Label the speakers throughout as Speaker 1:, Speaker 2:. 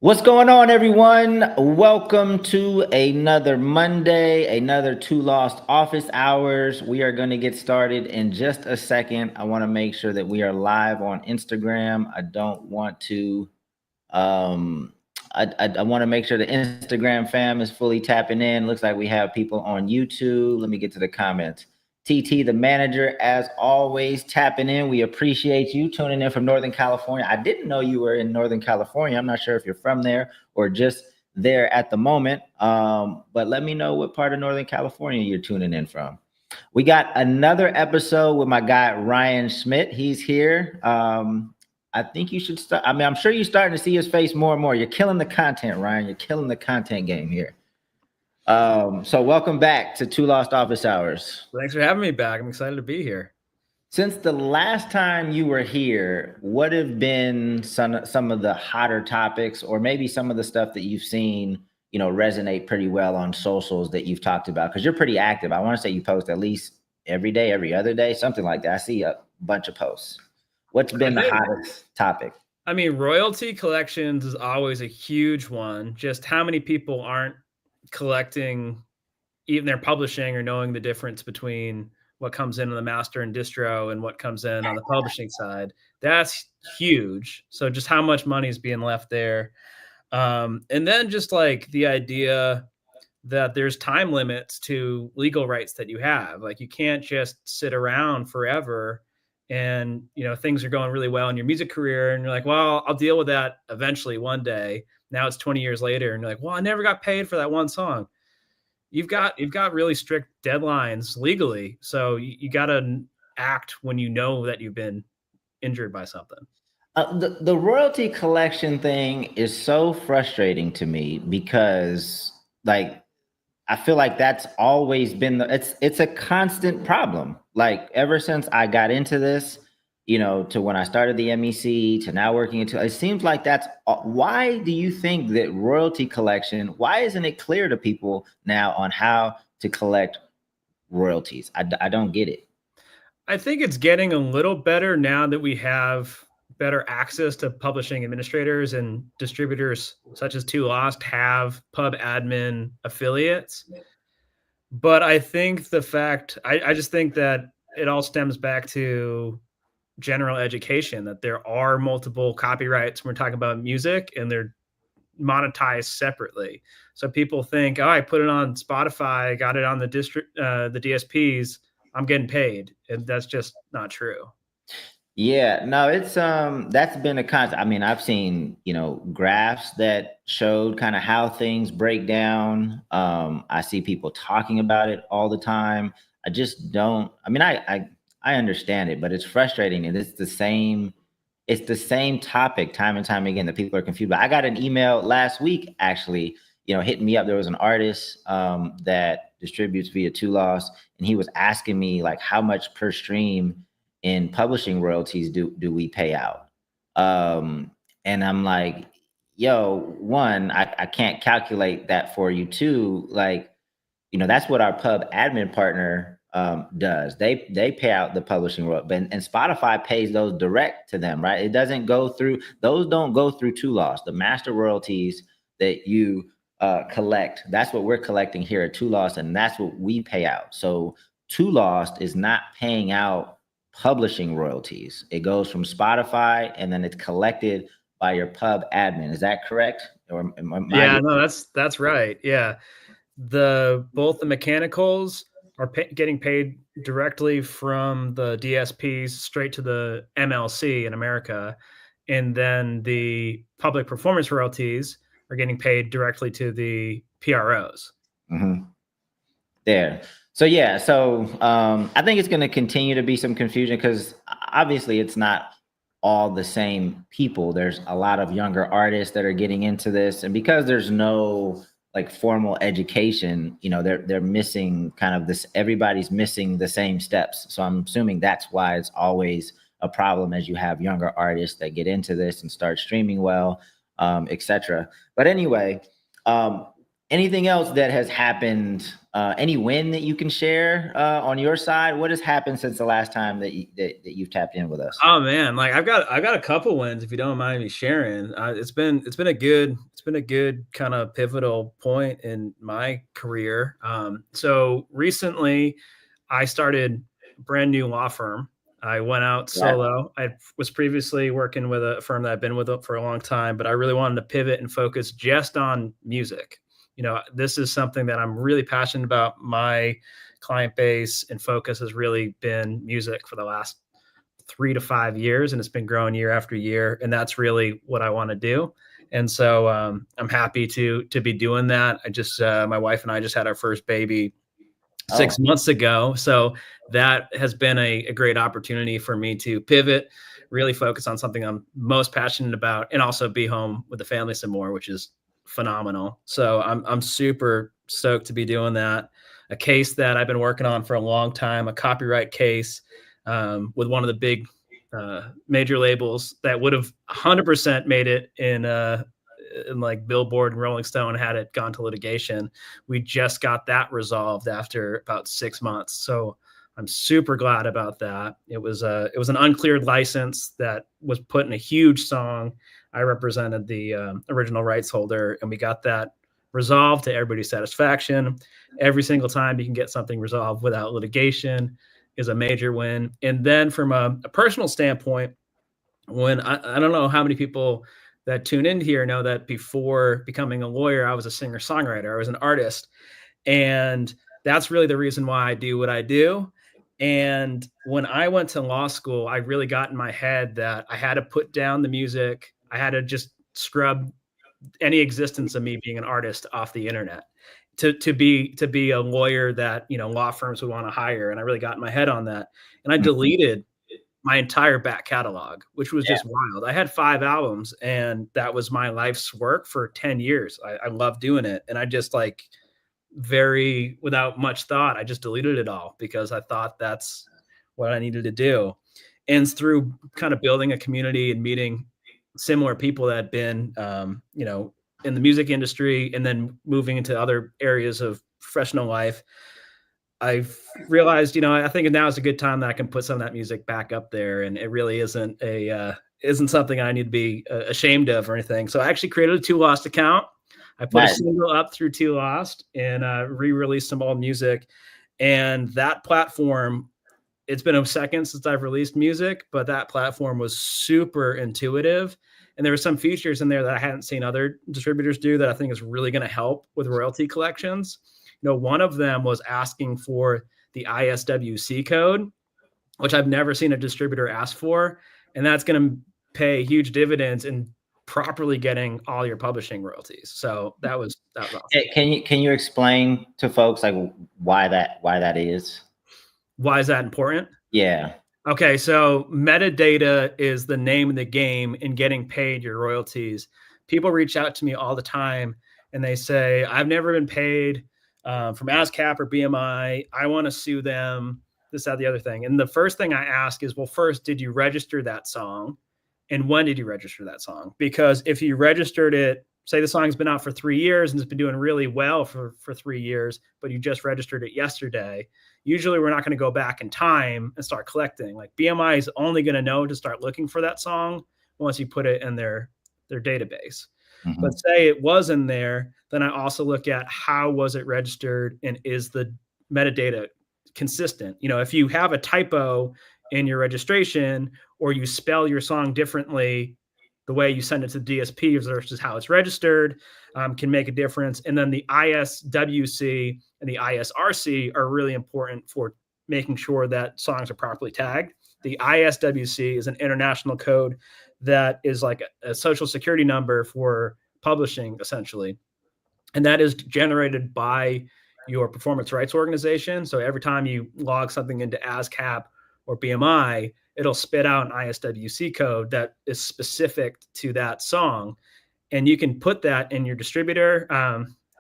Speaker 1: What's going on, everyone? Welcome to another Monday, another Two Lost Office Hours. We are going to get started in just a second. I want to make sure that we are live on Instagram. I don't want to, um, I want to make sure the Instagram fam is fully tapping in. Looks like we have people on YouTube. Let me get to the comments. TT, the manager, as always, tapping in. We appreciate you tuning in from Northern California. I didn't know you were in Northern California. I'm not sure if you're from there or just there at the moment. But let me know what part of Northern California you're tuning in from. We got another episode with my guy, Ryan Schmidt. He's here. I think you should start. I mean, I'm sure you're starting to see his face more and more. You're killing the content, Ryan. You're killing the content game here. So welcome back to Two Lost Office Hours.
Speaker 2: Thanks for having me back. I'm excited to be here.
Speaker 1: Since the last time you were here, what have been some of the hotter topics, or maybe some of the stuff that you've seen, resonate pretty well on socials that you've talked about? Because you're pretty active. I want to say you post at least every day, every other day, something like that. I see a bunch of posts. What's been the hottest topic?
Speaker 2: I mean, royalty collections is always a huge one. Just how many people aren't collecting even their publishing or knowing the difference between what comes in on the master and distro and what comes in on the publishing side. That's huge. So just how much money is being left there. And then just like the idea that there's time limits to legal rights that you have. Like you can't just sit around forever and things are going really well in your music career and you're like, well, I'll deal with that eventually one day. Now it's 20 years later and you're like, well, I never got paid for that one song. You've got really strict deadlines legally, so you got to act when you know that you've been injured by something.
Speaker 1: The royalty collection thing is so frustrating to me because, like, I feel like that's always been it's a constant problem. Like ever since I got into this, to when I started the MEC to now working into, it seems like that's why do you think that royalty collection, why isn't it clear to people now on how to collect royalties? I don't get it.
Speaker 2: I think it's getting a little better now that we have better access to publishing administrators and distributors such as Two Lost have pub admin affiliates. But I think I just think that it all stems back to general education, that there are multiple copyrights when we're talking about music and they're monetized separately. So people think, oh, I put it on Spotify, got it on the DSPs, I'm getting paid. And that's just not true.
Speaker 1: Yeah, no, it's that's been a constant. I mean, I've seen, graphs that showed kind of how things break down. I see people talking about it all the time. I just don't, I mean, I understand it, but it's frustrating and it's the same topic time and time again that people are confused. But I got an email last week actually, hitting me up. There was an artist that distributes via Two Lost, and he was asking me like how much per stream in publishing royalties do we pay out? And I'm like, yo, one, I can't calculate that for you. Two, like, that's what our pub admin partner does. They pay out the publishing royalty, and Spotify pays those direct to them, right? It doesn't go through, those don't go through Two Lost. The master royalties that you collect, that's what we're collecting here at Two Lost, and that's what we pay out. So Two Lost is not paying out publishing royalties. It goes from Spotify and then it's collected by your pub admin. Is that correct? Or
Speaker 2: no, that's right. Yeah. Both the mechanicals are getting paid directly from the DSPs straight to the MLC in America. And then the public performance royalties are getting paid directly to the PROs.
Speaker 1: Mm-hmm. There. So yeah, I think it's going to continue to be some confusion because obviously it's not all the same people. There's a lot of younger artists that are getting into this, and because there's no like formal education, they're missing kind of this. Everybody's missing the same steps. So I'm assuming that's why it's always a problem as you have younger artists that get into this and start streaming well, etc. But anyway. anything else that has happened? Any win that you can share on your side? What has happened since the last time that you've tapped in with us?
Speaker 2: Oh man, like I've got a couple wins if you don't mind me sharing. It's been a good kind of pivotal point in my career. So recently, I started a brand new law firm. I went out
Speaker 1: Yeah.
Speaker 2: solo. I was previously working with a firm that I've been with for a long time, but I really wanted to pivot and focus just on music. This is something that I'm really passionate about. My client base and focus has really been music for the last 3 to 5 years, and it's been growing year after year. And that's really what I want to do. And so I'm happy to be doing that. My wife and I just had our first baby 6 months ago. So that has been a great opportunity for me to pivot, really focus on something I'm most passionate about, and also be home with the family some more, which is phenomenal. So I'm super stoked to be doing that. A case that I've been working on for a long time, a copyright case with one of the big major labels that would have 100% made it in like Billboard and Rolling Stone had it gone to litigation. We just got that resolved after about 6 months. So I'm super glad about that. It was an uncleared license that was put in a huge song. I represented the original rights holder, and we got that resolved to everybody's satisfaction. Every single time you can get something resolved without litigation is a major win. And then from a personal standpoint, when I don't know how many people that tune in here know that before becoming a lawyer, I was a singer-songwriter. I was an artist. And that's really the reason why I do what I do. And when I went to law school, I really got in my head that I had to put down the music. I had to just scrub any existence of me being an artist off the internet to be a lawyer that, law firms would want to hire. And I really got in my head on that. And I deleted my entire back catalog, which was just wild. I had 5 albums, and that was my life's work for 10 years. I love doing it. And I just without much thought, I just deleted it all because I thought that's what I needed to do. And through kind of building a community and meeting similar people that had been, in the music industry and then moving into other areas of professional life, I've realized, I think now is a good time that I can put some of that music back up there, and it really isn't something I need to be ashamed of or anything. So I actually created a 2 Lost account. I put a single up through 2 Lost and re-released some old music. And that platform, it's been a second since I've released music, but that platform was super intuitive. And there were some features in there that I hadn't seen other distributors do that I think is really going to help with royalty collections. One of them was asking for the ISWC code, which I've never seen a distributor ask for. And that's going to pay huge dividends in properly getting all your publishing royalties. So that was awesome.
Speaker 1: Can you explain to folks why that is?
Speaker 2: Why is that important?
Speaker 1: Yeah.
Speaker 2: Okay, so metadata is the name of the game in getting paid your royalties. People reach out to me all the time and they say, I've never been paid from ASCAP or BMI. I want to sue them, this, that, the other thing. And the first thing I ask is, well, first, did you register that song? And when did you register that song? Because if you registered it, say the song's been out for 3 years and it's been doing really well for 3 years, but you just registered it yesterday, usually we're not going to go back in time and start collecting. Like BMI is only going to know to start looking for that song once you put it in their database. Mm-hmm. But say it was in there, then I also look at how was it registered and is the metadata consistent? If you have a typo in your registration or you spell your song differently, the way you send it to the DSP versus how it's registered can make a difference. And then the ISWC and the ISRC are really important for making sure that songs are properly tagged. The ISWC is an international code that is like a social security number for publishing, essentially. And that is generated by your performance rights organization. So every time you log something into ASCAP or BMI, it'll spit out an ISWC code that is specific to that song. And you can put that in your distributor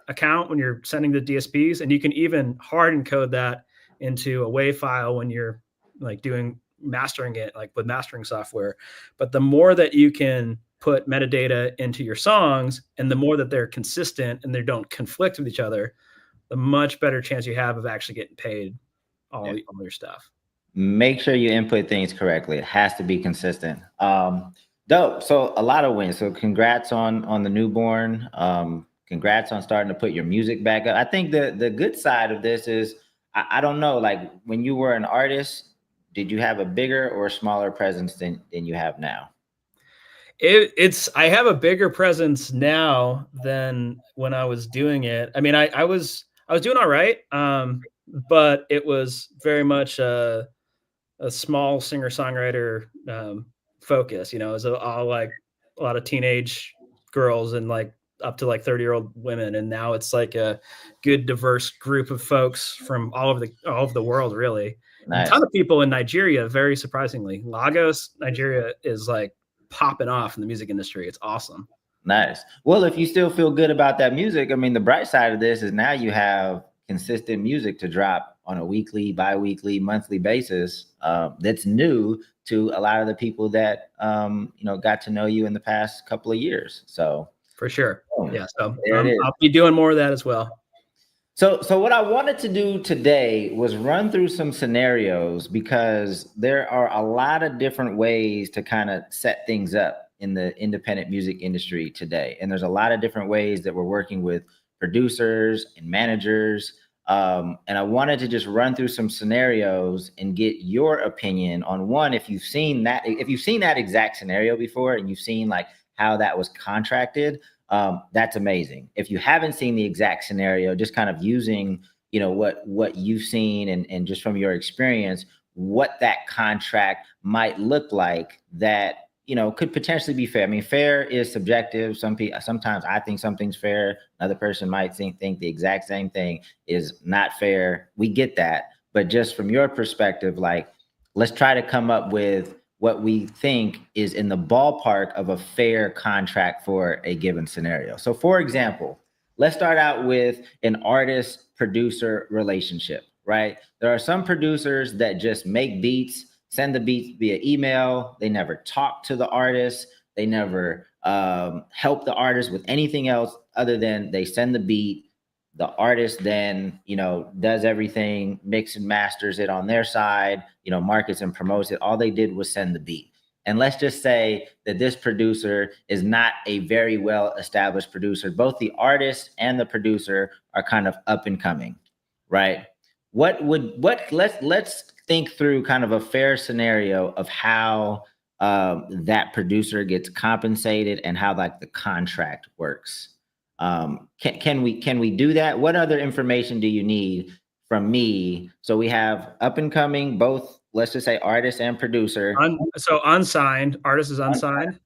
Speaker 2: account when you're sending the DSPs. And you can even hard encode that into a WAV file when you're like doing mastering it, like with mastering software. But the more that you can put metadata into your songs, and the more that they're consistent and they don't conflict with each other, the much better chance you have of actually getting paid all your stuff.
Speaker 1: Make sure you input things correctly. It has to be consistent. Dope. So a lot of wins. So congrats on the newborn. Congrats on starting to put your music back up. I think the good side of this is, I don't know, like when you were an artist, did you have a bigger or smaller presence than you have now?
Speaker 2: I have a bigger presence now than when I was doing it. I mean, I was doing all right. But it was very much a small singer-songwriter focus. It was all like a lot of teenage girls and like up to like 30-year-old women. And now it's like a good diverse group of folks from all over the world, really. Nice. A ton of people in Nigeria, very surprisingly. Lagos, Nigeria is like popping off in the music industry. It's awesome.
Speaker 1: Nice. Well, if you still feel good about that music, I mean, the bright side of this is now you have consistent music to drop on a weekly, bi-weekly, monthly basis. That's new to a lot of the people that got to know you in the past couple of years. So
Speaker 2: for sure. Yeah. So I'll be doing more of that as well.
Speaker 1: So what I wanted to do today was run through some scenarios, because there are a lot of different ways to kind of set things up in the independent music industry today. And there's a lot of different ways that we're working with producers and managers. And I wanted to just run through some scenarios and get your opinion on one, if you've seen that exact scenario before and you've seen like how that was contracted. That's amazing. If you haven't seen the exact scenario, just kind of using, what you've seen and just from your experience, what that contract might look like that, could potentially be fair. I mean, fair is subjective. Sometimes I think something's fair. Another person might think the exact same thing is not fair. We get that. But just from your perspective, like, let's try to come up with what we think is in the ballpark of a fair contract for a given scenario. So for example, let's start out with an artist-producer relationship, right? There are some producers that just make beats, send the beats via email. They never talk to the artist. They never help the artist with anything else other than they send the beat. The artist then, does everything, mix and masters it on their side, markets and promotes it. All they did was send the beat. And let's just say that this producer is not a very well-established producer. Both the artist and the producer are kind of up and coming, right? Let's think through kind of a fair scenario of how that producer gets compensated and how like the contract works. Can we do that? What other information do you need from me? So we have up and coming, both, let's just say artist and producer.
Speaker 2: So unsigned, artist is unsigned.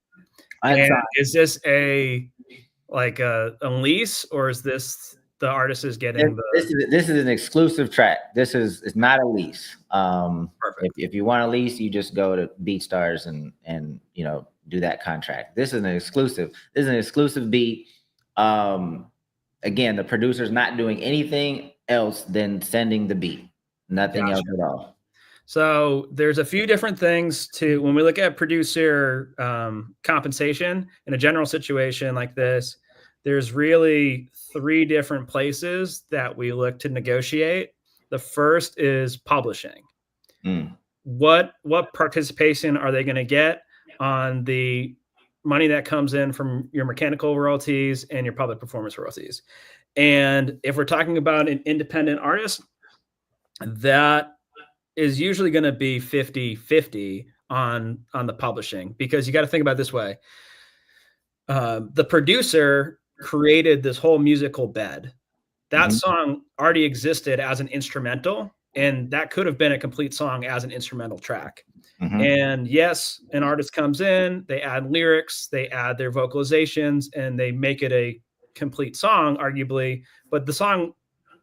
Speaker 2: And is this a lease, or is this the artist is getting
Speaker 1: this is an exclusive track. It's not a lease.
Speaker 2: Perfect.
Speaker 1: If you want a lease, you just go to BeatStars and do that contract. This is an exclusive. This is an exclusive beat. Again, the producer's not doing anything else than sending the beat, nothing else at all.
Speaker 2: So there's a few different things when we look at producer compensation in a general situation like this. There's really 3 different places that we look to negotiate. The first is publishing. What participation are they going to get on the money that comes in from your mechanical royalties and your public performance royalties? And if we're talking about an independent artist, that is usually going to be 50-50 on the publishing, because you got to think about it this way. The producer created this whole musical bed. That song already existed as an instrumental, and that could have been a complete song as an instrumental track. And yes, an artist comes in, they add lyrics, they add their vocalizations, and they make it a complete song, arguably. But the song,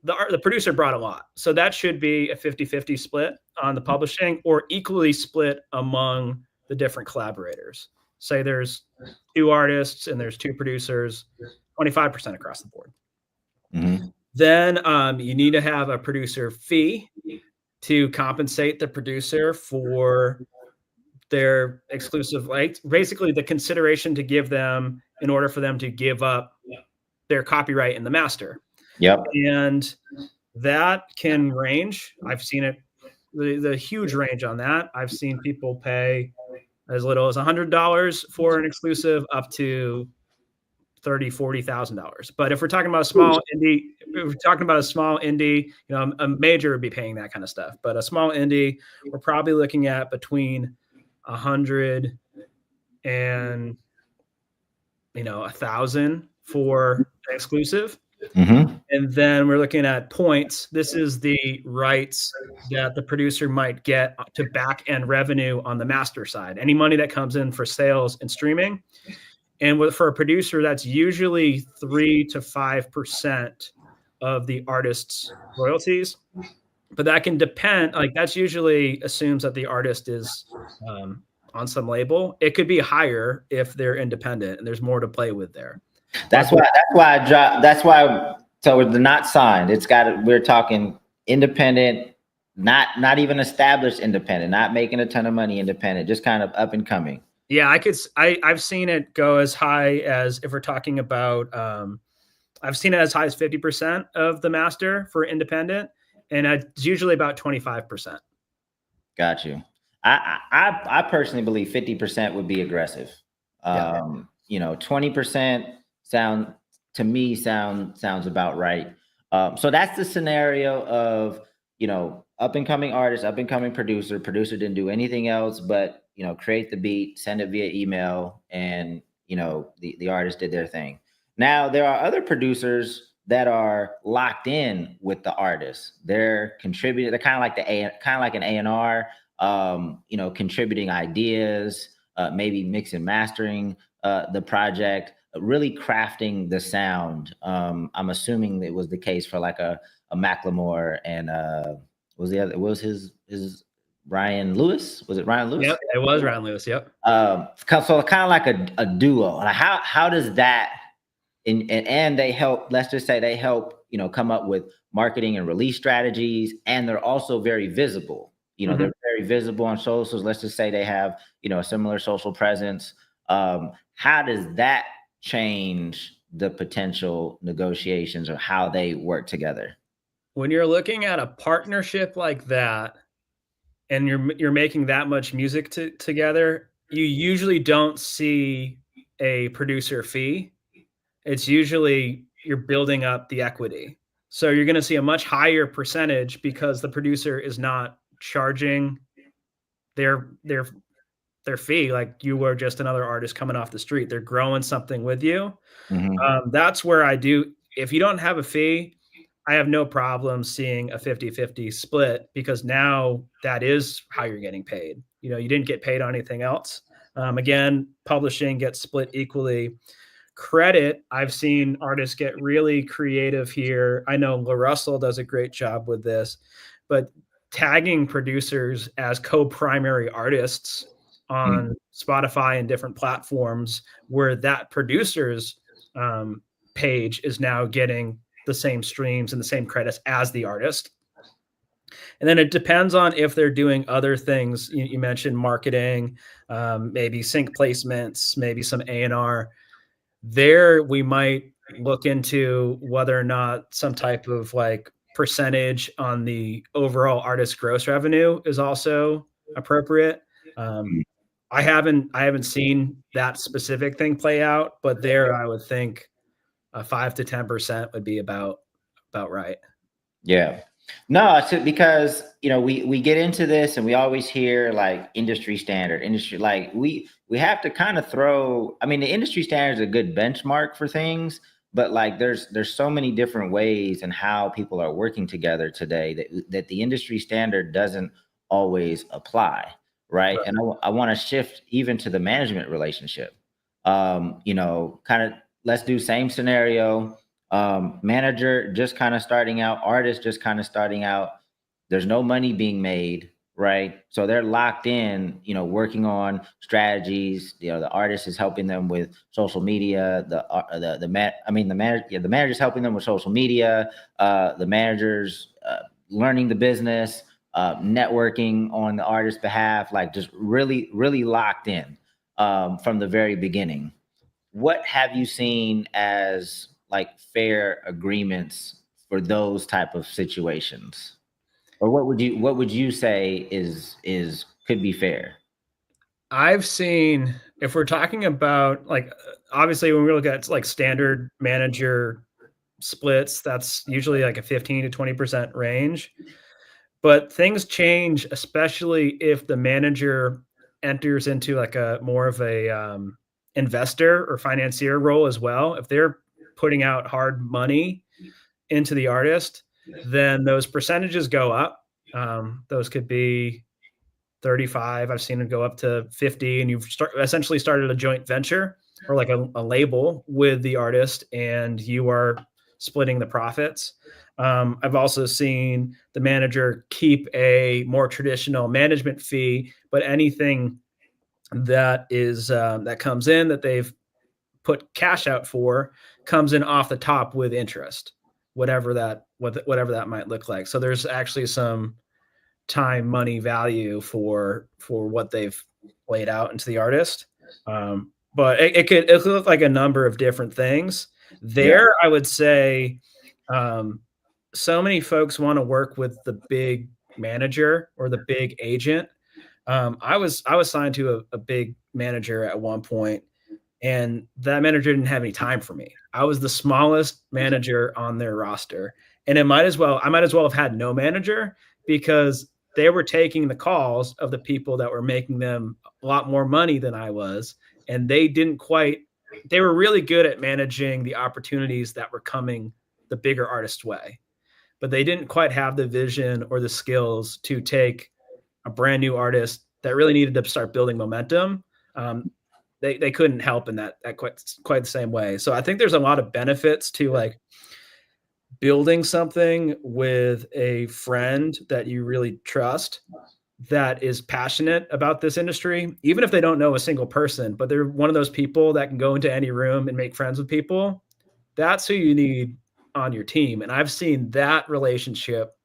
Speaker 2: the producer brought a lot. So that should be a 50-50 split on the publishing, or equally split among the different collaborators. Say there's 2 artists and there's 2 producers, 25% across the board. Then you need to have a producer fee to compensate the producer for their exclusive, like basically the consideration to give them in order for them to give up their copyright in the master.
Speaker 1: Yep.
Speaker 2: And that can range. I've seen it, the huge range on that. I've seen people pay as little as $100 for an exclusive up to $30,000-$40,000. But if we're talking about a small indie, a major would be paying that kind of stuff. But a small indie, we're probably looking at between 100 and 1,000 for an exclusive.
Speaker 1: Mm-hmm.
Speaker 2: And then we're looking at points. This is the rights that the producer might get to back end revenue on the master side. Any money that comes in for sales and streaming. And for a producer, that's usually 3 to 5% of the artist's royalties. But that can depend. Like that's usually assumes that the artist is on some label. It could be higher if they're independent and there's more to play with there.
Speaker 1: That's why I dropped. That's why. So the not signed. It's got. We're talking independent, not even established independent, not making a ton of money independent, just kind of up and coming.
Speaker 2: Yeah, I've seen it go as high as, if we're talking about, I've seen it as high as 50% of the master for independent, and it's usually about 25%.
Speaker 1: Got you. I personally believe 50% would be aggressive. 20% sounds about right. So that's the scenario of, up and coming artist, up and coming producer didn't do anything else but, create the beat, send it via email, and, the artist did their thing. Now there are other producers that are locked in with the artist. They're contributing. They're kind of like an A&R, contributing ideas, maybe mix and mastering the project, really crafting the sound. I'm assuming it was the case for like a Macklemore and was his Ryan Lewis? Was it Ryan Lewis?
Speaker 2: Yep, it was Ryan Lewis. Yep.
Speaker 1: So kind of like a duo. Like how does that? And they help. Let's just say they help. Come up with marketing and release strategies, and they're also very visible.
Speaker 2: Mm-hmm.
Speaker 1: They're very visible on socials. Let's just say they have a similar social presence. How does that change the potential negotiations or how they work together?
Speaker 2: When you're looking at a partnership like that, and you're making that much music together, you usually don't see a producer fee. It's usually you're building up the equity. So you're going to see a much higher percentage because the producer is not charging their fee like you were just another artist coming off the street. They're growing something with you. Mm-hmm. That's where if you don't have a fee, I have no problem seeing a 50-50 split, because now that is how you're getting paid. You didn't get paid on anything else. Again, publishing gets split equally. Credit, I've seen artists get really creative here. I know LaRussell does a great job with this, but tagging producers as co-primary artists on Spotify and different platforms, where that producer's page is now getting the same streams and the same credits as the artist. And then it depends on if they're doing other things. You mentioned marketing, maybe sync placements, maybe some A&R. There we might look into whether or not some type of like percentage on the overall artist gross revenue is also appropriate. I haven't seen that specific thing play out, but there I would think 5 to 10% would be about right.
Speaker 1: Yeah. No, it's because we get into this and we always hear like industry, like we have to kind of throw. I mean, the industry standard is a good benchmark for things, but like there's so many different ways and how people are working together today that the industry standard doesn't always apply, right? And I want to shift even to the management relationship. Kind of let's do same scenario. Manager just kind of starting out, artist just kind of starting out. There's no money being made, right? So they're locked in, working on strategies. The artist is helping them with social media. The manager's helping them with social media. The manager's learning the business, networking on the artist's behalf, like just really, really locked in from the very beginning. What have you seen as like fair agreements for those type of situations? Or what would you say is could be fair?
Speaker 2: I've seen, if we're talking about like, obviously when we look at like standard manager splits, that's usually like a 15 to 20% range. But things change, especially if the manager enters into like a more of a investor or financier role as well. If they're putting out hard money into the artist, then those percentages go up. Those could be 35. I've seen it go up to 50, and you've essentially started a joint venture or like a label with the artist, and you are splitting the profits. I've also seen the manager keep a more traditional management fee, but anything that is that comes in that they've put cash out for comes in off the top with interest, whatever that might look like. So there's actually some time, money, value for what they've laid out into the artist. But it could look like a number of different things.
Speaker 1: Yeah.
Speaker 2: There, I would say, um, so many folks want to work with the big manager or the big agent. I was signed to a big manager at one point, and that manager didn't have any time for me. I was the smallest manager on their roster, and I might as well have had no manager because they were taking the calls of the people that were making them a lot more money than I was, and they were really good at managing the opportunities that were coming the bigger artist way, but they didn't quite have the vision or the skills to take a brand new artist that really needed to start building momentum. Um, they couldn't help in that quite the same way. So I think there's a lot of benefits to like building something with a friend that you really trust that is passionate about this industry, even if they don't know a single person, but they're one of those people that can go into any room and make friends with people. That's who you need on your team. And I've seen that relationship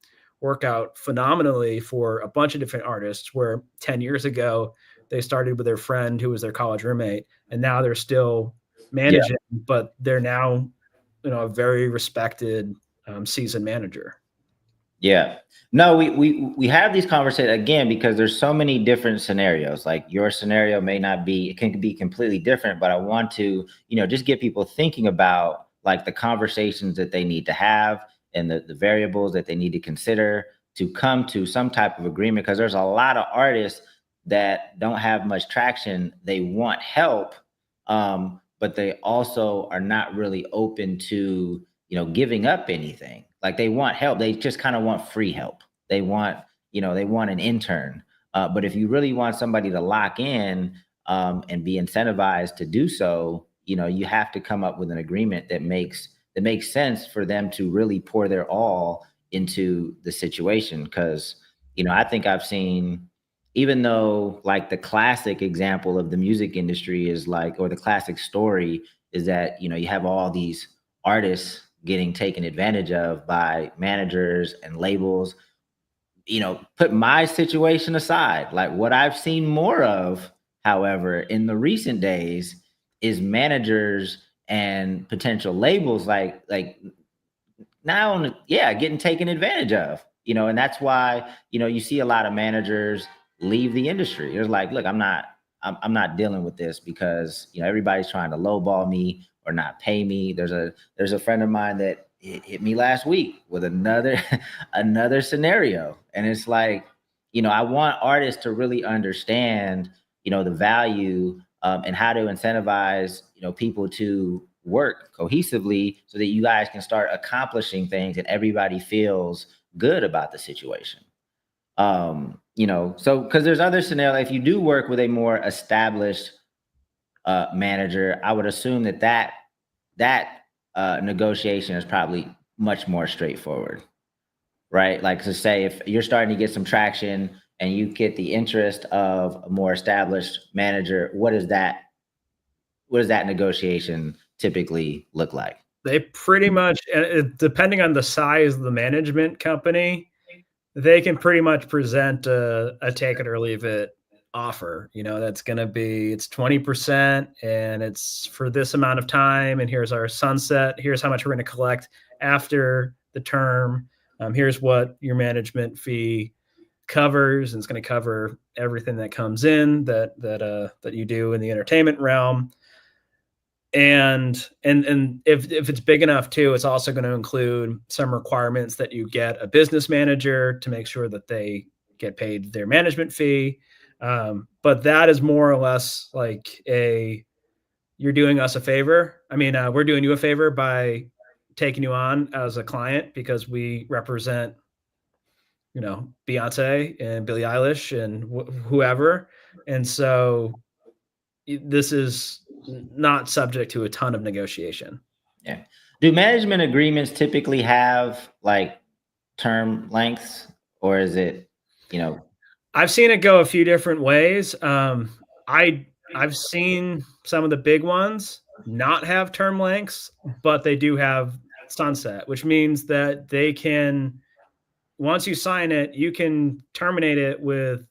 Speaker 2: work out phenomenally for a bunch of different artists where 10 years ago they started with their friend who was their college roommate, and now they're still
Speaker 1: Yeah.
Speaker 2: managing, but they're now, a very respected seasoned manager.
Speaker 1: Yeah. No, we have these conversations again because there's so many different scenarios. Like your scenario may not be, it can be completely different, but I want to, just get people thinking about like the conversations that they need to have and the variables that they need to consider to come to some type of agreement. Because there's a lot of artists that don't have much traction. They want help, but they also are not really open to giving up anything. Like they want help. They just kind of want free help. They want, they want an intern. But if you really want somebody to lock in and be incentivized to do so, you have to come up with an agreement that makes sense for them to really pour their all into the situation. Because, I think I've seen, even though like the classic example of the music industry is like, or the classic story is that, you have all these artists getting taken advantage of by managers and labels. Put my situation aside, like what I've seen more of, however, in the recent days is managers and potential labels like now, yeah, getting taken advantage of, and that's why, you see a lot of managers leave the industry. They're like, look, I'm not dealing with this because, everybody's trying to lowball me or not pay me. There's a friend of mine that hit me last week with another another scenario. And it's like, I want artists to really understand, the value and how to incentivize, people to work cohesively so that you guys can start accomplishing things and everybody feels good about the situation. So because there's other scenarios, if you do work with a more established manager, I would assume that negotiation is probably much more straightforward, right? Like to say if you're starting to get some traction and you get the interest of a more established manager, what does that negotiation typically look like?
Speaker 2: They pretty much, depending on the size of the management company, they can pretty much present a take it or leave it offer. That's going to be, it's 20% and it's for this amount of time. And here's our sunset. Here's how much we're going to collect after the term. Here's what your management fee covers, and it's going to cover everything that comes in that you do in the entertainment realm. And if it's big enough too, it's also going to include some requirements that you get a business manager to make sure that they get paid their management fee. But that is more or less like you're doing us a favor. I mean, we're doing you a favor by taking you on as a client because we represent, Beyonce and Billie Eilish and whoever. And so this is not subject to a ton of negotiation.
Speaker 1: Yeah. Do management agreements typically have like term lengths, or is it,
Speaker 2: I've seen it go a few different ways. I've seen some of the big ones not have term lengths, but they do have sunset, which means that they can, once you sign it, you can terminate it with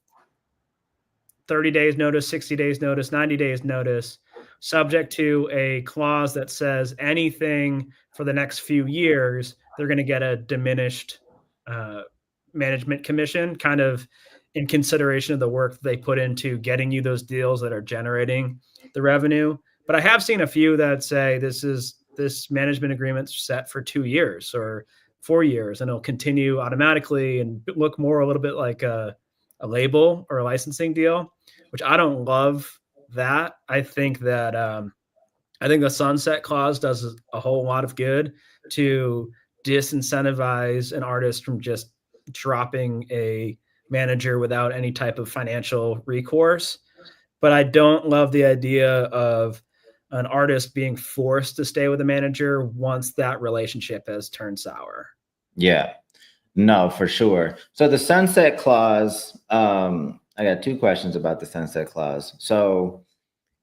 Speaker 2: 30 days notice, 60 days notice, 90 days notice, subject to a clause that says anything for the next few years, they're going to get a diminished management commission, kind of in consideration of the work that they put into getting you those deals that are generating the revenue. But I have seen a few that say this management agreement's set for 2 years or 4 years, and it'll continue automatically and look more a little bit like a label or a licensing deal, which I don't love that. I think that the sunset clause does a whole lot of good to disincentivize an artist from just dropping a manager without any type of financial recourse. But I don't love the idea of an artist being forced to stay with a manager once that relationship has turned sour.
Speaker 1: Yeah, no, for sure. So the sunset clause, I got 2 questions about the sunset clause. So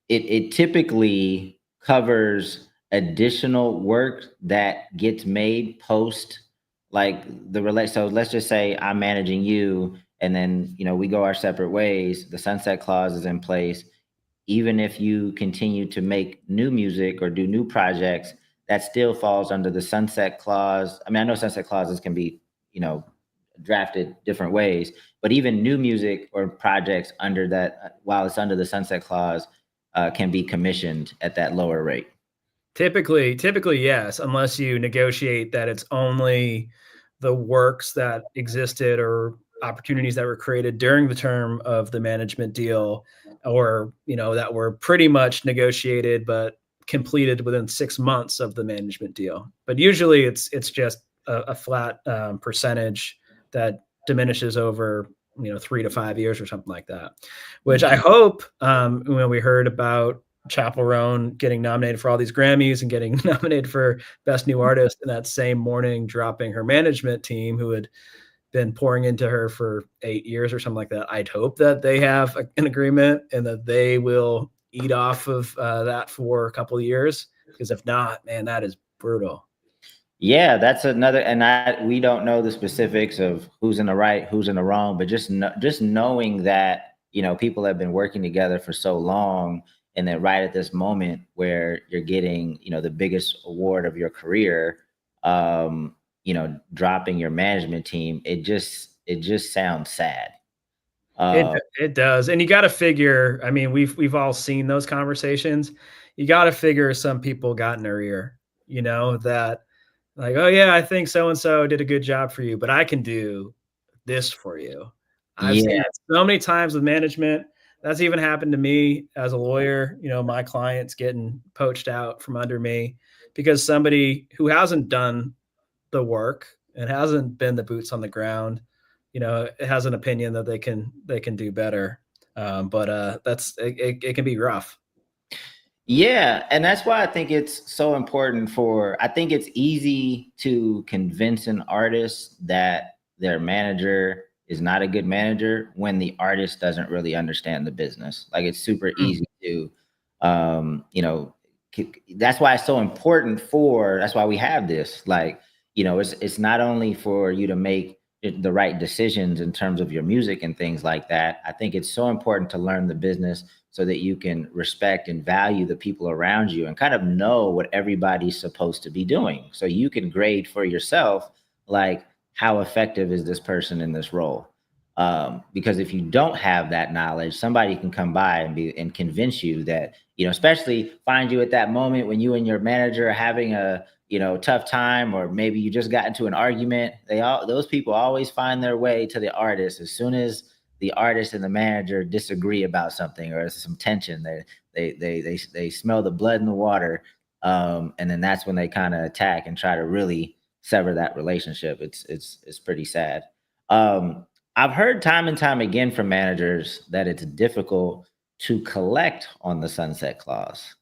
Speaker 1: it typically covers additional work that gets made post like so let's just say I'm managing you and then, we go our separate ways. The sunset clause is in place. Even if you continue to make new music or do new projects, that still falls under the sunset clause. I mean, I know sunset clauses can be, drafted different ways, but even new music or projects under that, while it's under the sunset clause, can be commissioned at that lower rate.
Speaker 2: Typically, yes, unless you negotiate that it's only the works that existed or opportunities that were created during the term of the management deal, or that were pretty much negotiated but completed within 6 months of the management deal. But usually, it's just a flat percentage that diminishes over 3 to 5 years or something like that. Which I hope when we heard about Chappell Roan getting nominated for all these Grammys and getting nominated for Best New Artist, and that same morning dropping her management team who had been pouring into her for 8 years or something like that. I'd hope that they have an agreement and that they will eat off of that for a couple of years, because if not, man, that is brutal.
Speaker 1: Yeah, that's another, and we don't know the specifics of who's in the right, who's in the wrong, but just knowing that, people have been working together for so long, and then right at this moment where you're getting, the biggest award of your career, dropping your management team, it just sounds sad.
Speaker 2: It does. And you got to figure, I mean, we've all seen those conversations. You got to figure some people got in their ear, that like, oh yeah, I think so-and-so did a good job for you, but I can do this for you. I've seen it so many times with management. That's even happened to me as a lawyer. My clients getting poached out from under me because somebody who hasn't done the work and hasn't been the boots on the ground, has an opinion that they can do better. But it can be rough.
Speaker 1: Yeah, and that's why I think it's so important I think it's easy to convince an artist that their manager is not a good manager when the artist doesn't really understand the business. Like, it's super easy to, that's why it's so important that's why we have this. Like, it's not only for you to make the right decisions in terms of your music and things like that. I think it's so important to learn the business so that you can respect and value the people around you and kind of know what everybody's supposed to be doing. So you can grade for yourself, like, how effective is this person in this role? Because if you don't have that knowledge, somebody can come by and convince you that, especially find you at that moment when you and your manager are having a, tough time, or maybe you just got into an argument. Those people always find their way to the artist as soon as the artist and the manager disagree about something or there's some tension. They smell the blood in the water, and then that's when they kind of attack and try to really sever that relationship. It's pretty sad. I've heard time and time again from managers that it's difficult to collect on the sunset clause.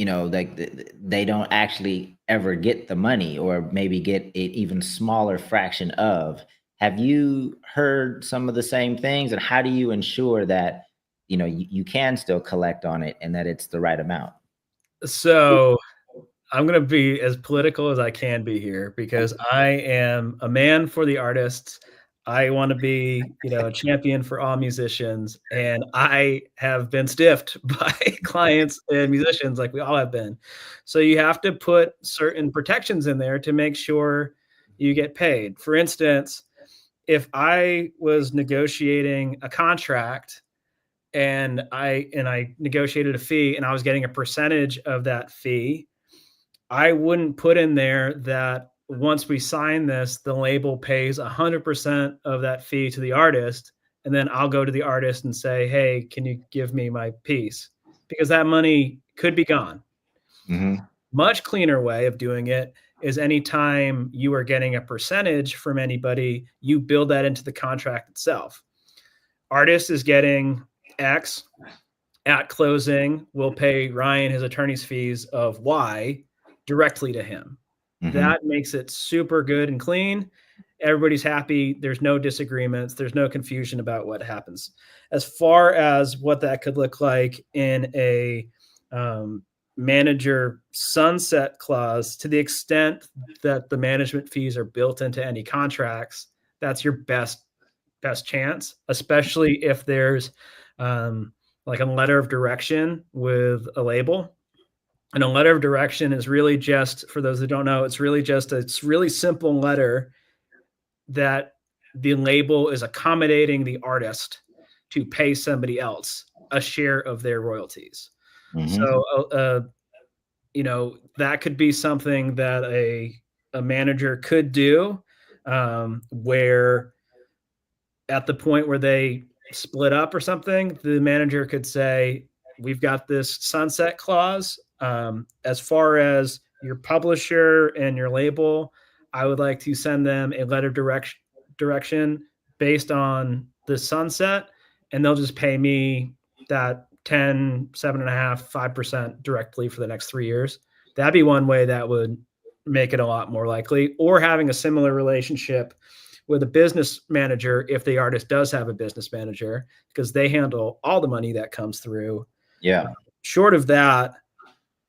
Speaker 1: Like they don't actually ever get the money, or maybe get an even smaller fraction of. Have you heard some of the same things? And how do you ensure that, you can still collect on it and that it's the right amount?
Speaker 2: So I'm going to be as political as I can be here because I am a man for the artists. I want to be, a champion for all musicians. And I have been stiffed by clients and musicians like we all have been. So you have to put certain protections in there to make sure you get paid. For instance, if I was negotiating a contract and I negotiated a fee and I was getting a percentage of that fee, I wouldn't put in there that once we sign this, the label pays 100% of that fee to the artist. And then I'll go to the artist and say, hey, can you give me my piece? Because that money could be gone.
Speaker 1: Mm-hmm.
Speaker 2: Much cleaner way of doing it is anytime you are getting a percentage from anybody, you build that into the contract itself. Artist is getting X at closing. We'll pay Ryan his attorney's fees of Y directly to him.
Speaker 1: Mm-hmm.
Speaker 2: That makes it super good and clean. Everybody's happy. There's no disagreements. There's no confusion about what happens. As far as what that could look like in a manager sunset clause, to the extent that the management fees are built into any contracts, that's your best chance, especially if there's like a letter of direction with a label. And a letter of direction is really just, for those that don't know, it's really simple letter that the label is accommodating the artist to pay somebody else a share of their royalties.
Speaker 1: Mm-hmm.
Speaker 2: So, that could be something that a manager could do, where at the point where they split up or something, the manager could say, we've got this sunset clause. As far as your publisher and your label, I would like to send them a letter of direction based on the sunset, and they'll just pay me that 10, 7.5%, 5% directly for the next 3 years. That'd be one way that would make it a lot more likely. Or having a similar relationship with a business manager if the artist does have a business manager, because they handle all the money that comes through.
Speaker 1: Yeah.
Speaker 2: Short of that,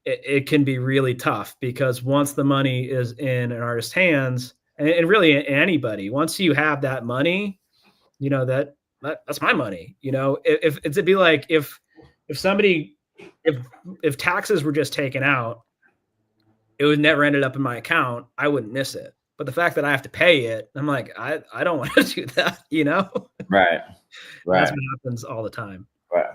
Speaker 2: it can be really tough, because once the money is in an artist's hands, and really anybody, once you have that money, that's my money. If it'd be like if somebody, if taxes were just taken out, it would never ended up in my account, I wouldn't miss it. But the fact that I have to pay it, I'm like, I don't want to do that,
Speaker 1: Right.
Speaker 2: That's what happens all the time.
Speaker 1: Right.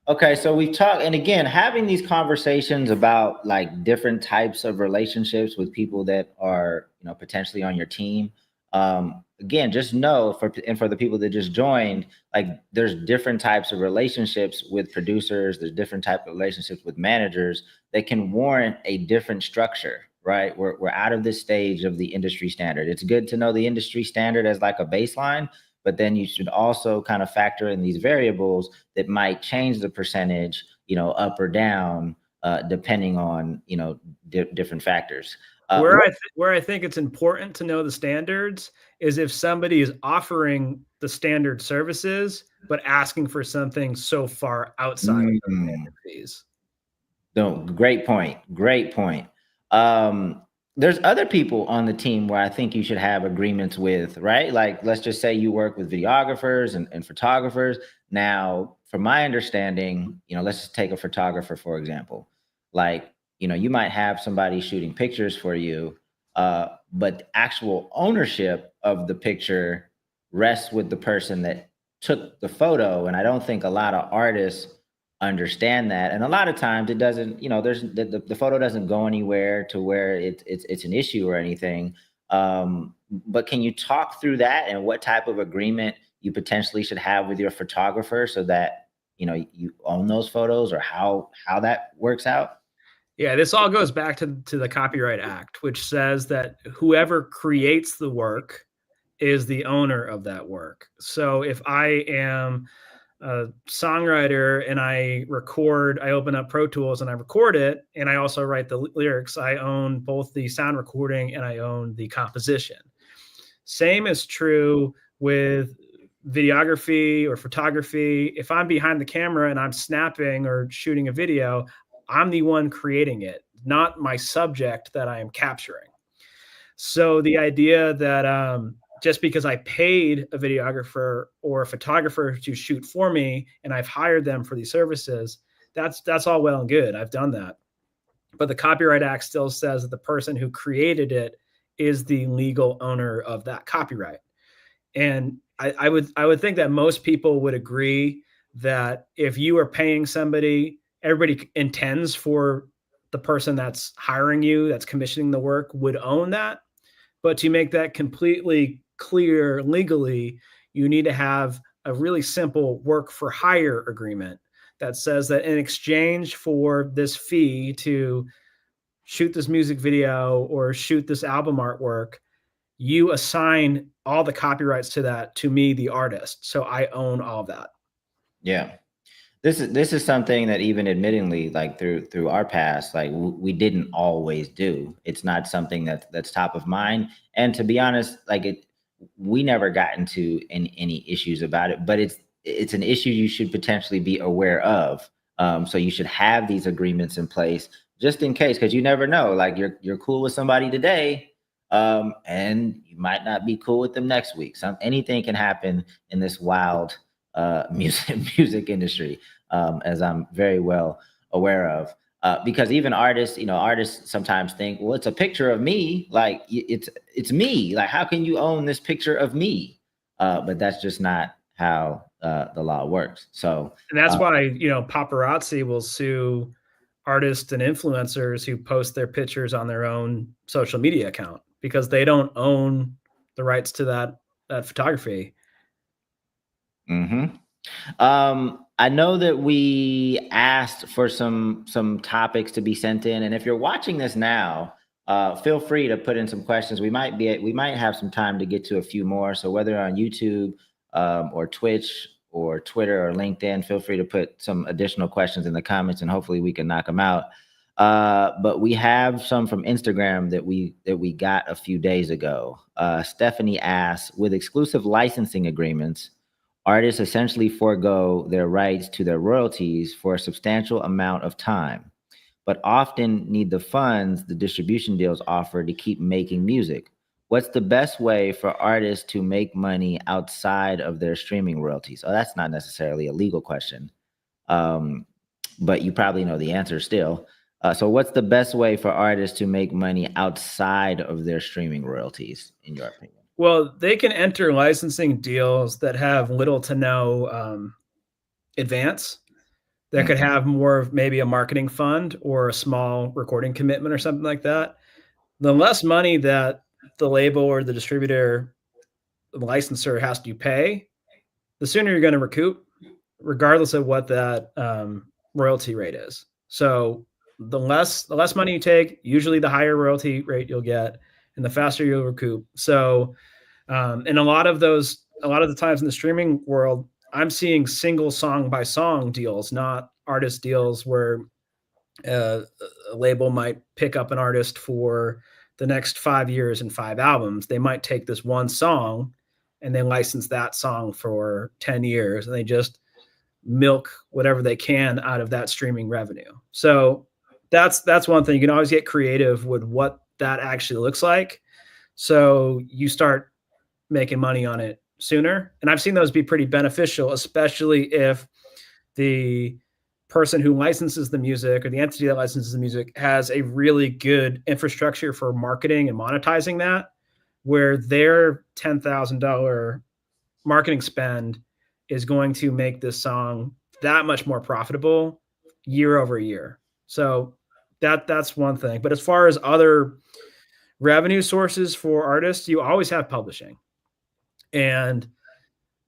Speaker 1: Okay, so we've talked, and again, having these conversations about like different types of relationships with people that are, potentially on your team. Again, just know for the people that just joined, like there's different types of relationships with producers. There's different type of relationships with managers that can warrant a different structure. Right. We're out of this stage of the industry standard. It's good to know the industry standard as like a baseline, but then you should also kind of factor in these variables that might change the percentage, up or down, depending on, different factors.
Speaker 2: Where I think it's important to know the standards is if somebody is offering the standard services, but asking for something so far outside of the standard fees.
Speaker 1: No, great point. Great point. there's other people on the team where I think you should have agreements with, right? Like, let's just say you work with videographers and photographers. Now, from my understanding, let's just take a photographer, for example. Like, you might have somebody shooting pictures for you, but the actual ownership of the picture rests with the person that took the photo. And I don't think a lot of artists understand that, and a lot of times it doesn't, there's the photo doesn't go anywhere to where it's an issue or anything. But can you talk through that and what type of agreement you potentially should have with your photographer so that you own those photos, or how that works out?
Speaker 2: Yeah, this all goes back to the Copyright Act, which says that whoever creates the work is the owner of that work. So if I am a songwriter and I open up Pro Tools and I record it, and I also write the lyrics, I own both the sound recording and I own the composition. Same is true with videography or photography. If I'm behind the camera and I'm snapping or shooting a video, I'm the one creating it, not my subject that I am capturing. So the idea that just because I paid a videographer or a photographer to shoot for me and I've hired them for these services, that's all well and good. I've done that. But the Copyright Act still says that the person who created it is the legal owner of that copyright. And I would think that most people would agree that if you are paying somebody, everybody intends for the person that's hiring you, that's commissioning the work, would own that. But to make that completely clear legally, you need to have a really simple work for hire agreement that says that in exchange for this fee to shoot this music video or shoot this album artwork, you assign all the copyrights to that to me, the artist. So I own all of that.
Speaker 1: Yeah. This is something that, even admittingly, like through our past, like we didn't always do. It's not something that's top of mind. And to be honest, like we never got into any issues about it, but it's an issue you should potentially be aware of. So you should have these agreements in place just in case, because you never know. Like you're cool with somebody today, and you might not be cool with them next week. Anything can happen in this wild music industry, as I'm very well aware of. Because even artists sometimes think, well, it's a picture of me, like it's me. Like, how can you own this picture of me? But that's just not how the law works. So,
Speaker 2: and that's why paparazzi will sue artists and influencers who post their pictures on their own social media account, because they don't own the rights to that photography.
Speaker 1: Mm-hmm. I know that we asked for some topics to be sent in, and if you're watching this now, feel free to put in some questions. We might have some time to get to a few more. So whether on YouTube, or Twitch or Twitter or LinkedIn, feel free to put some additional questions in the comments, and hopefully we can knock them out. But we have some from Instagram that we got a few days ago. Stephanie asks, with exclusive licensing agreements, artists essentially forego their rights to their royalties for a substantial amount of time, but often need the funds the distribution deals offer to keep making music. What's the best way for artists to make money outside of their streaming royalties? Oh, that's not necessarily a legal question, but you probably know the answer still. So what's the best way for artists to make money outside of their streaming royalties, in your opinion?
Speaker 2: Well, they can enter licensing deals that have little to no advance, that could have more of maybe a marketing fund or a small recording commitment or something like that. The less money that the label or the distributor, the licensor has to pay, the sooner you're going to recoup, regardless of what that royalty rate is. So the less money you take, usually the higher royalty rate you'll get, and the faster you'll recoup. So, and a lot of the times in the streaming world, I'm seeing single song by song deals, not artist deals where a label might pick up an artist for the next 5 years and 5 albums. They might take this one song and they license that song for 10 years, and they just milk whatever they can out of that streaming revenue. So that's one thing. You can always get creative with what that actually looks like. So you start making money on it sooner. And I've seen those be pretty beneficial, especially if the person who licenses the music or the entity that licenses the music has a really good infrastructure for marketing and monetizing that, where their $10,000 marketing spend is going to make this song that much more profitable year over year. So that's one thing. But as far as other revenue sources for artists, you always have publishing. And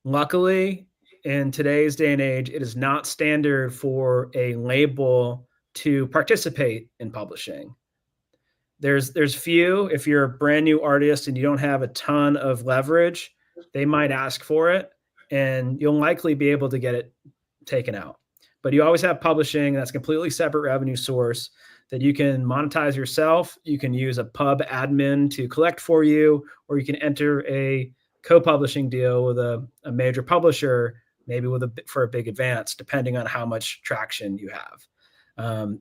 Speaker 2: luckily, in today's day and age, it is not standard for a label to participate in publishing. There's few. If you're a brand new artist and you don't have a ton of leverage, they might ask for it, and you'll likely be able to get it taken out. But you always have publishing. That's a completely separate revenue source that you can monetize yourself. You can use a pub admin to collect for you, or you can enter a co-publishing deal with a major publisher, maybe for a big advance, depending on how much traction you have.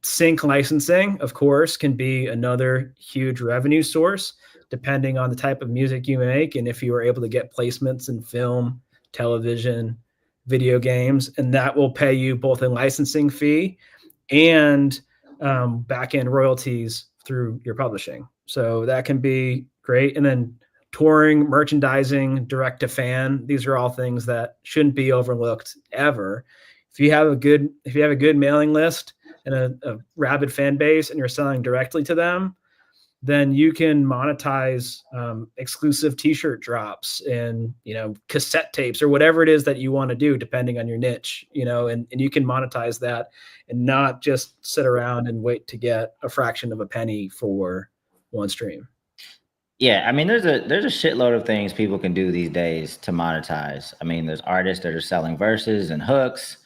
Speaker 2: Sync licensing, of course, can be another huge revenue source, depending on the type of music you make and if you are able to get placements in film, television, video games, and that will pay you both a licensing fee and back-end royalties through your publishing. So that can be great. And then touring, merchandising, direct to fan, these are all things that shouldn't be overlooked ever. If you have a good mailing list and a rabid fan base and you're selling directly to them, then you can monetize exclusive t-shirt drops and, cassette tapes or whatever it is that you want to do, depending on your niche, and you can monetize that and not just sit around and wait to get a fraction of a penny for one stream.
Speaker 1: Yeah, I mean, there's a shitload of things people can do these days to monetize. I mean, there's artists that are selling verses and hooks.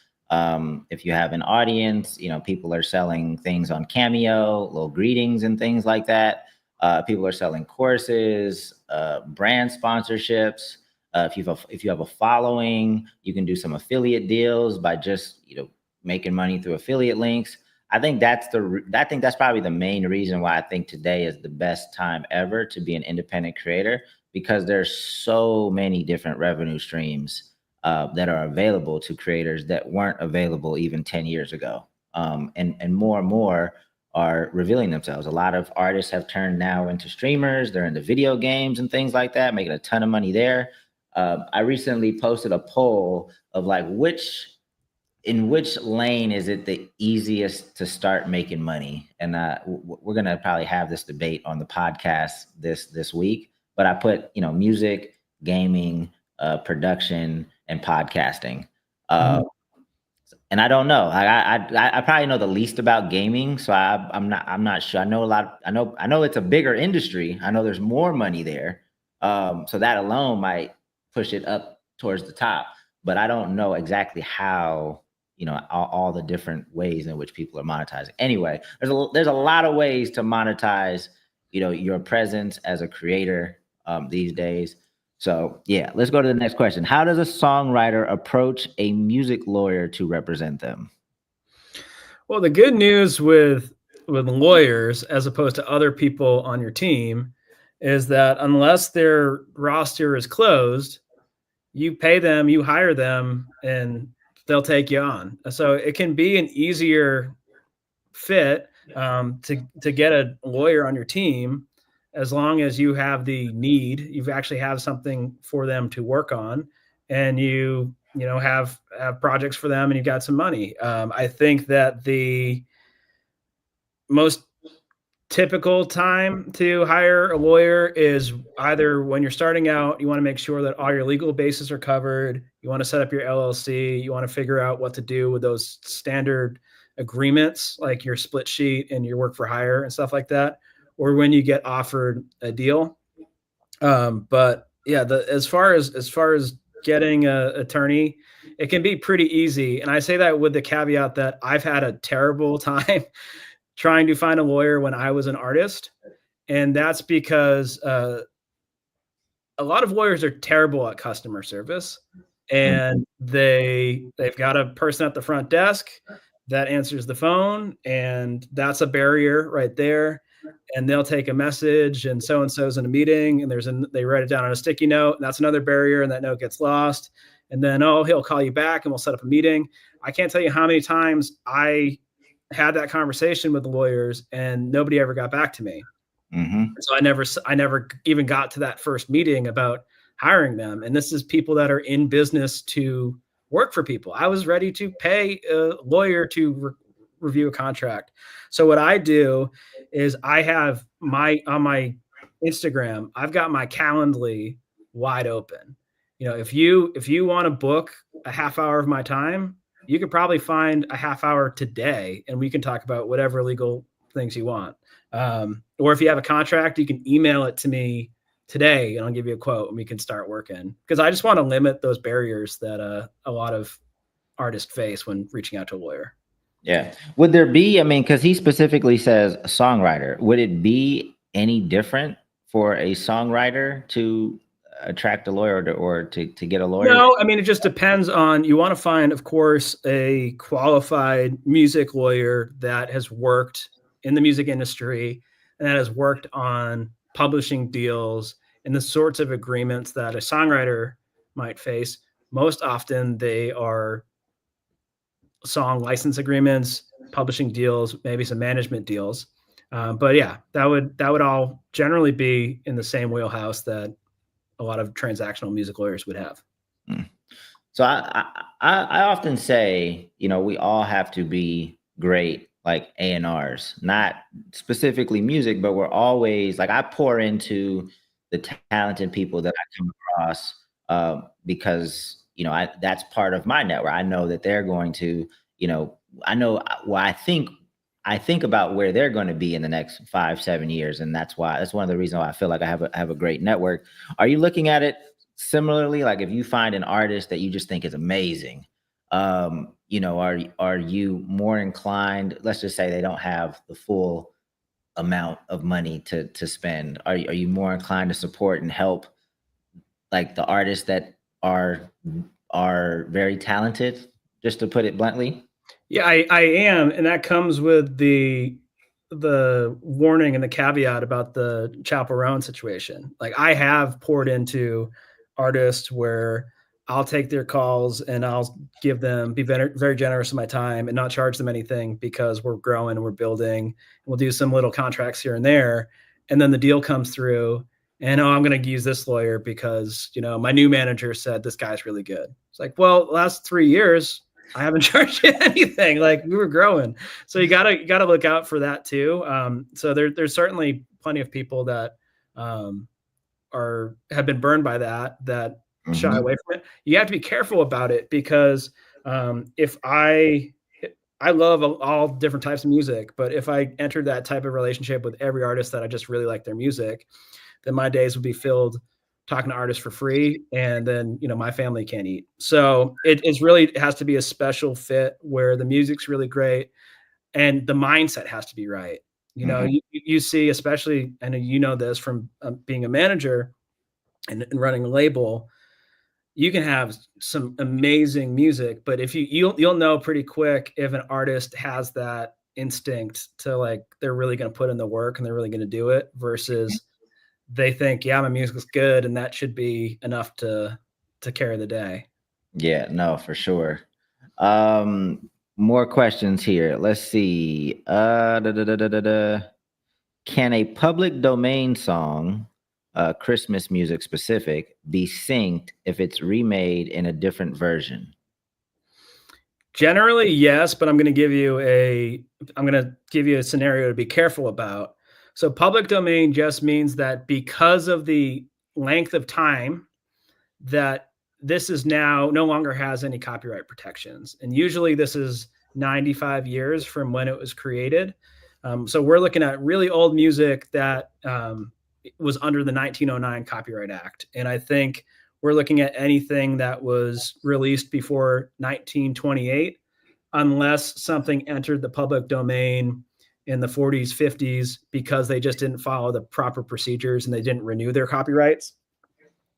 Speaker 1: If you have an audience, people are selling things on Cameo, little greetings and things like that. People are selling courses, brand sponsorships. If you have a following, you can do some affiliate deals by just making money through affiliate links. I think that's probably the main reason why I think today is the best time ever to be an independent creator, because there's so many different revenue streams that are available to creators that weren't available even 10 years ago. And more are revealing themselves. A lot of artists have turned now into streamers. They're into video games and things like that, making a ton of money there. I recently posted a poll of in which lane is it the easiest to start making money? And we're going to probably have this debate on the podcast this week, but I put, music, gaming, production, and podcasting. And I don't know. I probably know the least about gaming, so I'm not sure. I know it's a bigger industry. I know there's more money there. So that alone might push it up towards the top, but I don't know exactly how, all the different ways in which people are monetizing. Anyway, there's a lot of ways to monetize, your presence as a creator these days. So yeah, let's go to the next question. How does a songwriter approach a music lawyer to represent them?
Speaker 2: Well, the good news with lawyers, as opposed to other people on your team, is that unless their roster is closed, you pay them, you hire them, and they'll take you on. So it can be an easier fit to get a lawyer on your team, as long as you have the need, you actually have something for them to work on, and you have projects for them, and you've got some money. I think that the most typical time to hire a lawyer is either when you're starting out, you want to make sure that all your legal bases are covered. You want to set up your LLC. You want to figure out what to do with those standard agreements, like your split sheet and your work for hire and stuff like that, or when you get offered a deal. But yeah, as far as getting an attorney, it can be pretty easy. And I say that with the caveat that I've had a terrible time trying to find a lawyer when I was an artist. And that's because a lot of lawyers are terrible at customer service, and they've got a person at the front desk. that answers the phone, and that's a barrier right there. And they'll take a message, and so's in a meeting, and they write it down on a sticky note, and that's another barrier, and that note gets lost. And then, he'll call you back and we'll set up a meeting. I can't tell you how many times I had that conversation with the lawyers and nobody ever got back to me. So I never even got to that first meeting about hiring them. And this is people that are in business to work for people. I was ready to pay a lawyer to review a contract. So what I do is I have on my Instagram, I've got my Calendly wide open. If you want to book a half hour of my time, you could probably find a half hour today, and we can talk about whatever legal things you want. Or if you have a contract, you can email it to me today and I'll give you a quote and we can start working. Because I just want to limit those barriers that a lot of artists face when reaching out to a lawyer.
Speaker 1: Yeah. Would there be, because he specifically says a songwriter, would it be any different for a songwriter to attract a lawyer or to get a lawyer?
Speaker 2: No, it just depends on, you want to find, of course, a qualified music lawyer that has worked in the music industry and that has worked on publishing deals and the sorts of agreements that a songwriter might face. Most often they are song license agreements, publishing deals, maybe some management deals. But yeah, that would all generally be in the same wheelhouse that a lot of transactional music lawyers would have.
Speaker 1: So I often say, we all have to be great, like A&Rs, not specifically music, but we're always like, I pour into the talented people that I come across because, that's part of my network. I know that they're going to, I know I think about where they're going to be in the next 5-7 years. And that's one of the reasons why I feel like I have a great network. Are you looking at it similarly? Like if you find an artist that you just think is amazing, are you more inclined, let's just say they don't have the full amount of money to spend. Are you more inclined to support and help like the artists that are very talented, just to put it bluntly?
Speaker 2: Yeah, I am. And that comes with the warning and the caveat about the chaperone situation. Like I have poured into artists where I'll take their calls and I'll be very generous with my time and not charge them anything because we're growing and we're building. And we'll do some little contracts here and there. And then the deal comes through and, I'm going to use this lawyer because, my new manager said this guy's really good. It's like, well, the last 3 years, I haven't charged you anything. Like we were growing. So you gotta look out for that too. So there's certainly plenty of people that have been burned by that shy away from it. You have to be careful about it because if I love all different types of music, but if I entered that type of relationship with every artist that I just really like their music, then my days would be filled talking to artists for free. And then, my family can't eat. So it has to be a special fit where the music's really great and the mindset has to be right. You see, especially, and this from being a manager and running a label, you can have some amazing music, but if you'll know pretty quick if an artist has that instinct to like, they're really going to put in the work and they're really going to do it versus they think, yeah, my music's good and that should be enough to carry the day.
Speaker 1: Yeah, no, for sure. More questions here. Let's see. Can a public domain song, Christmas music specific, be synced if it's remade in a different version?
Speaker 2: Generally, yes, but I'm going to give you a scenario to be careful about. So public domain just means that because of the length of time that this is now no longer has any copyright protections. And usually this is 95 years from when it was created. So we're looking at really old music that was under the 1909 Copyright Act. And I think we're looking at anything that was released before 1928, unless something entered the public domain in the 40s, 50s, because they just didn't follow the proper procedures and they didn't renew their copyrights.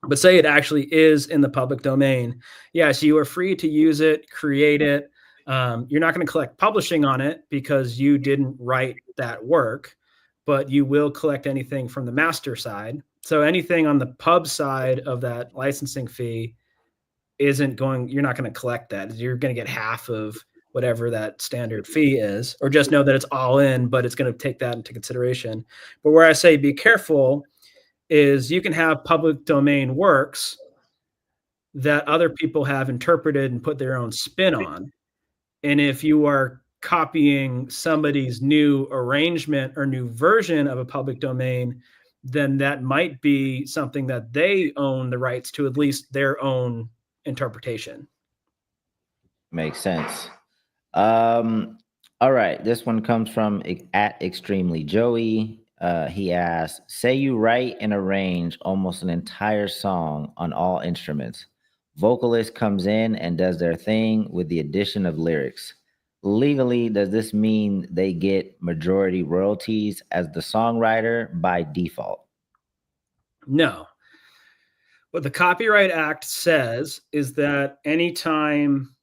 Speaker 2: But say it actually is in the public domain. Yes, you are free to use it, create it, You're not going to collect publishing on it because you didn't write that work, but you will collect anything from the master side. So anything on the pub side of that licensing fee you're not going to collect that. You're going to get half of whatever that standard fee is, or just know that it's all in, but it's going to take that into consideration. But where I say be careful is you can have public domain works that other people have interpreted and put their own spin on. And if you are copying somebody's new arrangement or new version of a public domain, then that might be something that they own the rights to, at least their own interpretation.
Speaker 1: Makes sense. All right. This one comes from at Extremely Joey. He asks, say you write and arrange almost an entire song on all instruments. Vocalist comes in and does their thing with the addition of lyrics. Legally, does this mean they get majority royalties as the songwriter by default?
Speaker 2: No. What the Copyright Act says is that anytime,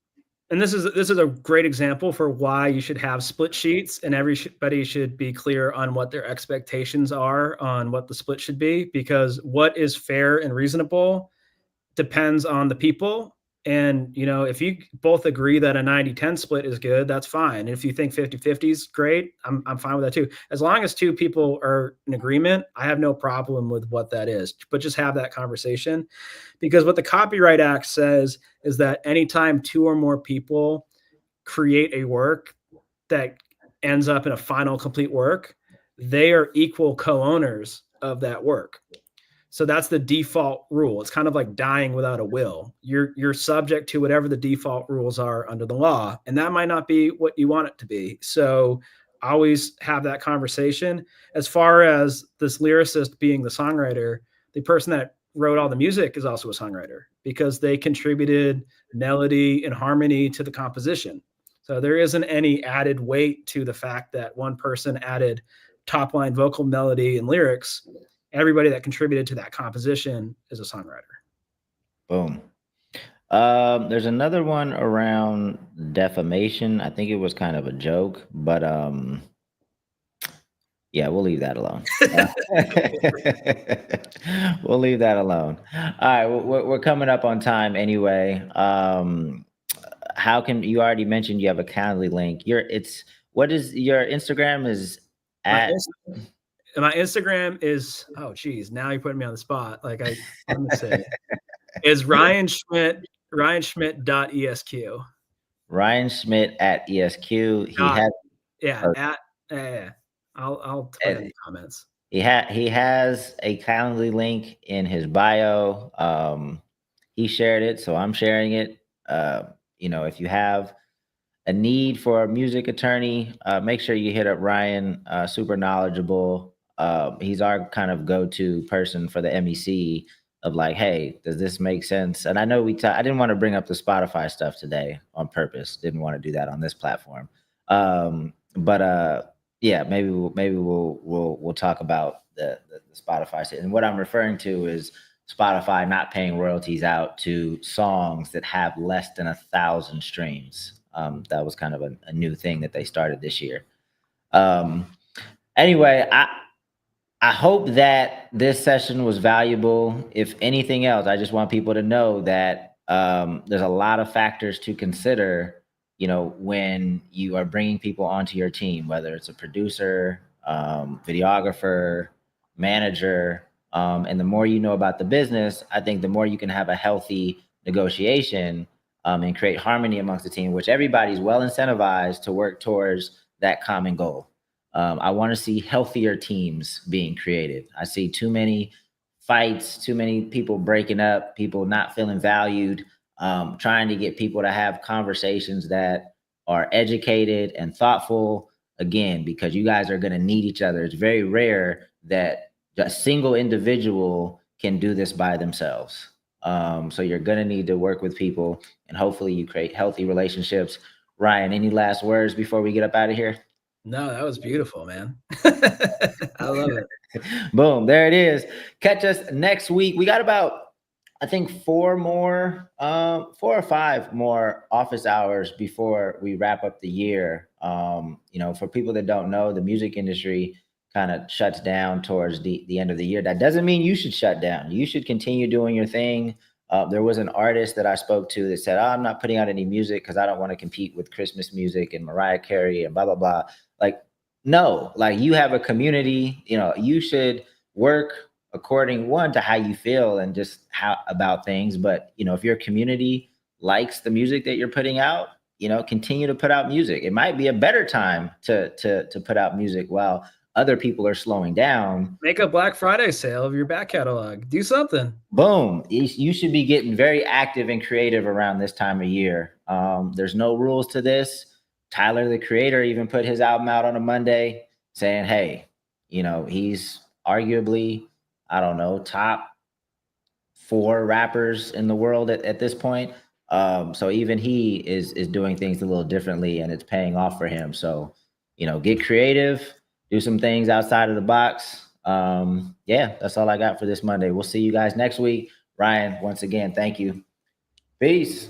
Speaker 2: and this is a great example for why you should have split sheets, and everybody should be clear on what their expectations are on what the split should be, because what is fair and reasonable depends on the people. And, if you both agree that a 90-10 split is good, that's fine. And if you think 50-50 is great, I'm fine with that too. As long as two people are in agreement, I have no problem with what that is, but just have that conversation. Because what the Copyright Act says is that anytime two or more people create a work that ends up in a final complete work, they are equal co-owners of that work. So that's the default rule. It's kind of like dying without a will. You're subject to whatever the default rules are under the law, and that might not be what you want it to be. So always have that conversation. As far as this lyricist being the songwriter, the person that wrote all the music is also a songwriter because they contributed melody and harmony to the composition. So there isn't any added weight to the fact that one person added top line vocal melody and lyrics. Everybody that contributed to that composition is a songwriter.
Speaker 1: Boom. There's another one around defamation. I think it was kind of a joke, but yeah, we'll leave that alone. We'll leave that alone. All right, we're coming up on time anyway. How can you already mentioned you have a Calendly link? What is your Instagram is at?
Speaker 2: My Instagram is, oh geez, now you're putting me on the spot. Let me say, is Ryan Schmidt, ryanschmidt.esq.
Speaker 1: Ryan Schmidt at ESQ.
Speaker 2: I'll put it in the comments.
Speaker 1: He has a Calendly link in his bio. He shared it, so I'm sharing it. If you have a need for a music attorney, make sure you hit up Ryan. Super knowledgeable. He's our kind of go-to person for the MEC of like, hey, does this make sense? And I know I didn't want to bring up the Spotify stuff today on purpose. Didn't want to do that on this platform. Yeah, maybe we'll talk about the Spotify shit. And what I'm referring to is Spotify not paying royalties out to songs that have less than 1,000 streams. That was kind of a new thing that they started this year. Anyway, I hope that this session was valuable. If anything else, I just want people to know that there's a lot of factors to consider, when you are bringing people onto your team, whether it's a producer, videographer, manager, and the more you know about the business, I think the more you can have a healthy negotiation and create harmony amongst the team, which everybody's well incentivized to work towards that common goal. I want to see healthier teams being created. I see too many fights, too many people breaking up, people not feeling valued, trying to get people to have conversations that are educated and thoughtful, again, because you guys are going to need each other. It's very rare that a single individual can do this by themselves. So you're going to need to work with people, and hopefully you create healthy relationships. Ryan, any last words before we get up out of here?
Speaker 2: No, that was beautiful, man. I love it.
Speaker 1: Boom, there it is. Catch us next week. We got about I think 4 or 5 more office hours before we wrap up the year. For people that don't know, the music industry kind of shuts down towards the end of the year. That doesn't mean you should shut down. You should continue doing your thing. There was an artist that I spoke to that said, "Oh, I'm not putting out any music because I don't want to compete with Christmas music and Mariah Carey and blah, blah, blah." Like, no, like you have a community, you should work according to how you feel and just how about things. But if your community likes the music that you're putting out, continue to put out music. It might be a better time to put out music while other people are slowing down.
Speaker 2: Make a Black Friday sale of your back catalog. Do something.
Speaker 1: Boom. You should be getting very active and creative around this time of year. There's no rules to this. Tyler, the creator, even put his album out on a Monday saying, hey, he's arguably, I don't know, top 4 rappers in the world at this point. So even he is doing things a little differently, and it's paying off for him. So, get creative, do some things outside of the box. Yeah, that's all I got for this Monday. We'll see you guys next week. Ryan, once again, thank you. Peace.